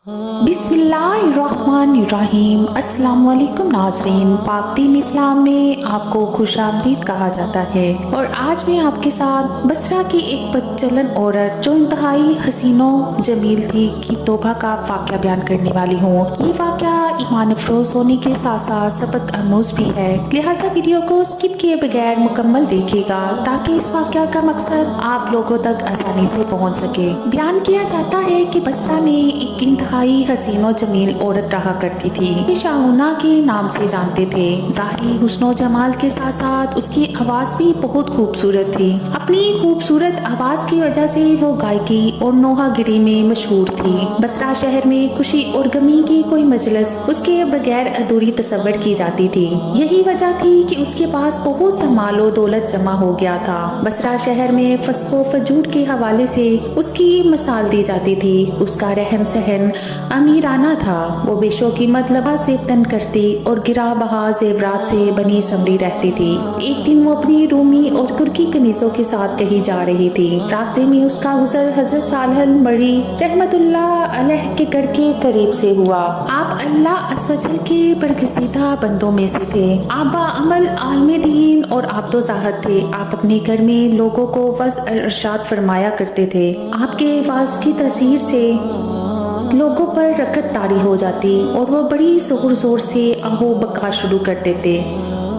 बिस्मिल्लाहिर्रहमानिर्रहीम। अस्सलाम वालेकुम नाज़रीन। पाक दीन इस्लाम में आपको खुश आमदीद कहा जाता है और आज मैं आपके साथ बसरा की एक बदचलन औरत जो इंतहाई हसीनो जमील थी की तौबा का वाक़या बयान करने वाली हूँ। ये वाक़या ईमान अफरोज़ होने के साथ साथ सबक आमूज़ भी है, लिहाजा वीडियो को स्किप किए बगैर मुकम्मल देखिएगा ताकि इस वाक़या का मकसद आप लोगों तक आसानी से पहुँच सके। बयान किया जाता है कि बसरा में एक इंतहाई हसीनो जमील औरत रहा करती थी। ये शाहुना के नाम से जानते थे। ज़ाहिरी हुस्नो जमाल के साथ साथ उसकी आवाज़ भी बहुत खूबसूरत थी। अपनी खूबसूरत आवाज़ की वजह से वो गायकी और नोहागिरी में मशहूर थी। बसरा शहर में खुशी और गमी की कोई मजलिस उसके बगैर अधूरी तस्वर की जाती थी। यही वजह थी कि उसके पास बहुत सा मालो दौलत जमा हो गया था। बसरा शहर में फस्को फजूर के हवाले से उसकी मिसाल दी जाती थी। उसका रहन सहन अमीराना था। वो बेशोकीमत लिबास से तन करती और गिरा बहा जेवरात से बनी समरी रहती थी। एक दिन वो अपनी रूमी और तुर्की कनीज़ों के साथ कहीं जा रही थी। रास्ते में उसका गुज़र हजरत सालेह मरी रहमतुल्लाह अलैह के घर के करीब से हुआ। आप अल्लाह अस्वजल के बरगज़ीदा बंदों में से थे। आप बाअमल आलमे दीन और आबदो ज़ाहद थे। आप अपने घर में लोगों को वज़ इरशाद फरमाया करते थे। आपके वाज़ की तसीर से लोगों पर रकत तारी हो जाती और वो बड़ी जोर जोर से आहो बका शुरू कर देते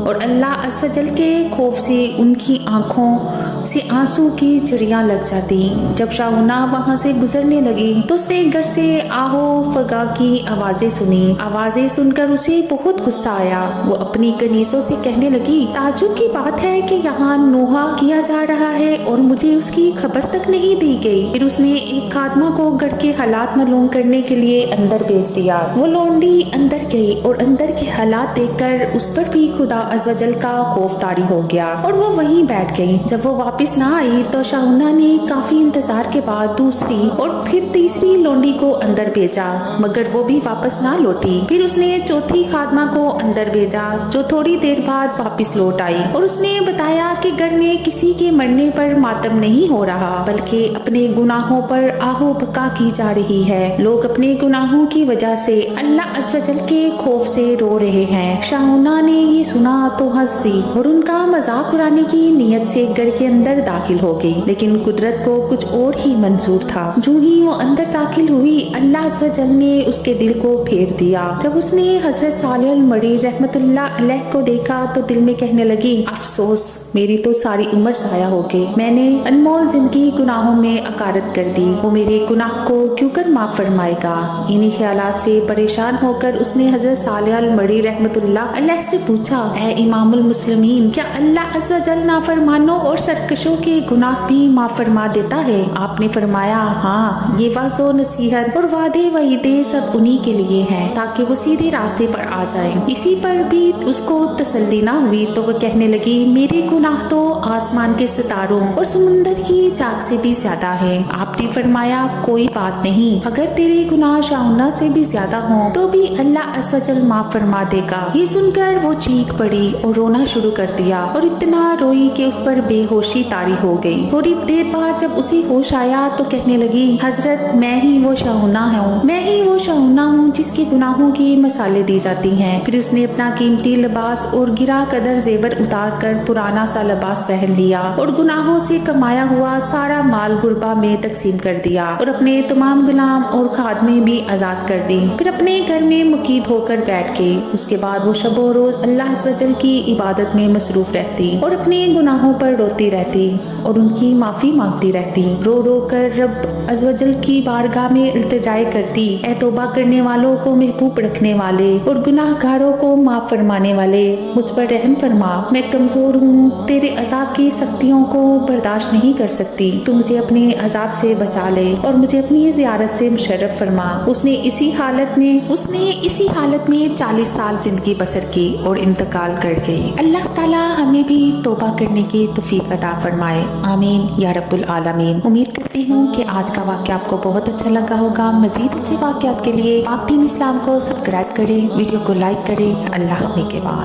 और अल्लाह अस्वजल के खौफ से उनकी आंखों से आंसू की झड़ियाँ लग जाती। जब शाहुना वहाँ से गुजरने लगी तो उसने घर से आहो फगा की आवाज़ें सुनी। आवाज़ें सुनकर उसे बहुत गुस्सा आया। वो अपनी कनीज़ों से कहने लगी, ताज्जुब की बात है कि यहाँ नोहा किया जा रहा है और मुझे उसकी खबर तक नहीं दी गई। फिर उसने एक खादमा को घर के हालात मालूम करने के लिए अंदर भेज दिया। वो लोंडी अंदर गई और अंदर के हालात देखकर उस पर भी खुदा अज़्वजल का खौफ तारी हो गया और वो वहीं बैठ गई। जब वो वापस ना आई तो शाहुना ने काफी इंतजार के बाद दूसरी और फिर तीसरी लोंडी को अंदर भेजा, मगर वो भी वापस ना लौटी। फिर उसने चौथी खादमा को अंदर भेजा जो थोड़ी देर बाद वापस लौट आई और उसने बताया कि घर में किसी के मरने पर मातम नहीं हो रहा बल्कि अपने गुनाहों पर आहो बका की जा रही है। लोग अपने गुनाहों की वजह से अल्लाह अज़्वजल के खौफ से रो रहे हैं। शाहुना ने ये सुना तो हंस दी और उनका मजाक उड़ाने की नीयत से घर के अंदर दाखिल हो गई, लेकिन कुदरत को कुछ और ही मंजूर था। जो ही वो अंदर दाखिल हुई अल्लाह अज़्वजल ने उसके दिल को फेर दिया। जब उसने हजरत सालेह मरी रहमतुल्लाह अलैह को देखा तो दिल में कहने लगी, अफसोस मेरी तो सारी उम्र ज़ाया हो गई। मैंने अनमोल जिंदगी गुनाहों में अकारत कर दी। वो मेरे गुनाह को क्यों कर माफ फरमाएगा। इन्हीं ख्यालात से परेशान होकर उसने हजरत सालेह मरी रहमतुल्लाह अलैह से पूछा, ऐ इमामुल मुस्लिमीन, क्या अल्लाह अज़्वजल नाफरमानों और सरकशों के गुनाह भी माफ फरमा देता है। आपने फरमाया, हाँ, ये वाज़ो नसीहत और वादे वईदे सब उन्हीं के लिए हैं ताकि वो सीधे रास्ते पर आ जाएं। इसी पर भी उसको तसल्ली ना हुई तो वो कहने लगी, मेरे गुनाह तो आसमान के सितारों और समुंदर की चाक से भी ज्यादा है। आपने फरमाया, कोई बात नहीं, अगर तेरे गुनाह शाहुना से भी ज्यादा हों तो भी अल्लाह अज़्वजल माफ फरमा देगा। ये सुनकर वो चीख पड़ी और रोना शुरू कर दिया और इतना रोई कि उस पर बेहोशी तारी हो गई। थोड़ी देर बाद जब उसे होश आया तो कहने लगी, हजरत मैं ही वो शाहुना हूँ, मैं ही वो शाहुना हूँ जिसके गुनाहों की मसाले दी जाती हैं। फिर उसने अपना कीमती लिबास और गिरा कदर जेवर उतार कर पुराना सा लिबास पहन लिया और गुनाहों से कमाया हुआ सारा माल गुरबा में तकसीम कर दिया और अपने तमाम गुलाम और खादमे भी आजाद कर दी। फिर अपने घर में मुकीद होकर बैठ गई। उसके बाद वो शबो रोज अल्लाह अज़्वजल की इबादत में मसरूफ रहती और अपने गुनाहों पर रोती रहती और उनकी माफ़ी मांगती रहती। रो रो कर रब अज़्वजल की बारगाह में इल्तिजाए करती, ऐ तौबा करने वालों को महबूब रखने वाले और गुनाहगारों को माफ़ फरमाने वाले, मुझ पर रहम फरमा। मैं कमज़ोर हूँ, तेरे अजाब की सख्तियों को बर्दाश्त नहीं कर सकती। तू मुझे अपने अजाब से बचा ले और मुझे अपनी ज़ियारत से मुशर्रफ फरमा। उसने इसी हालत में 40 साल जिंदगी बसर की और इंतकाल कर गई। अल्लाह ताला हमें भी तौबा करने की तौफीक अता फरमाए। आमीन या रब्बुल आलमीन। उम्मीद करती हूँ कि आज का वाक़या आपको बहुत अच्छा लगा होगा। मज़ीद अच्छे वाक़यात के लिए पाक दीन इस्लाम को सब्सक्राइब करें, वीडियो को लाइक करें। अल्लाह हाफ़िज़ के बाद।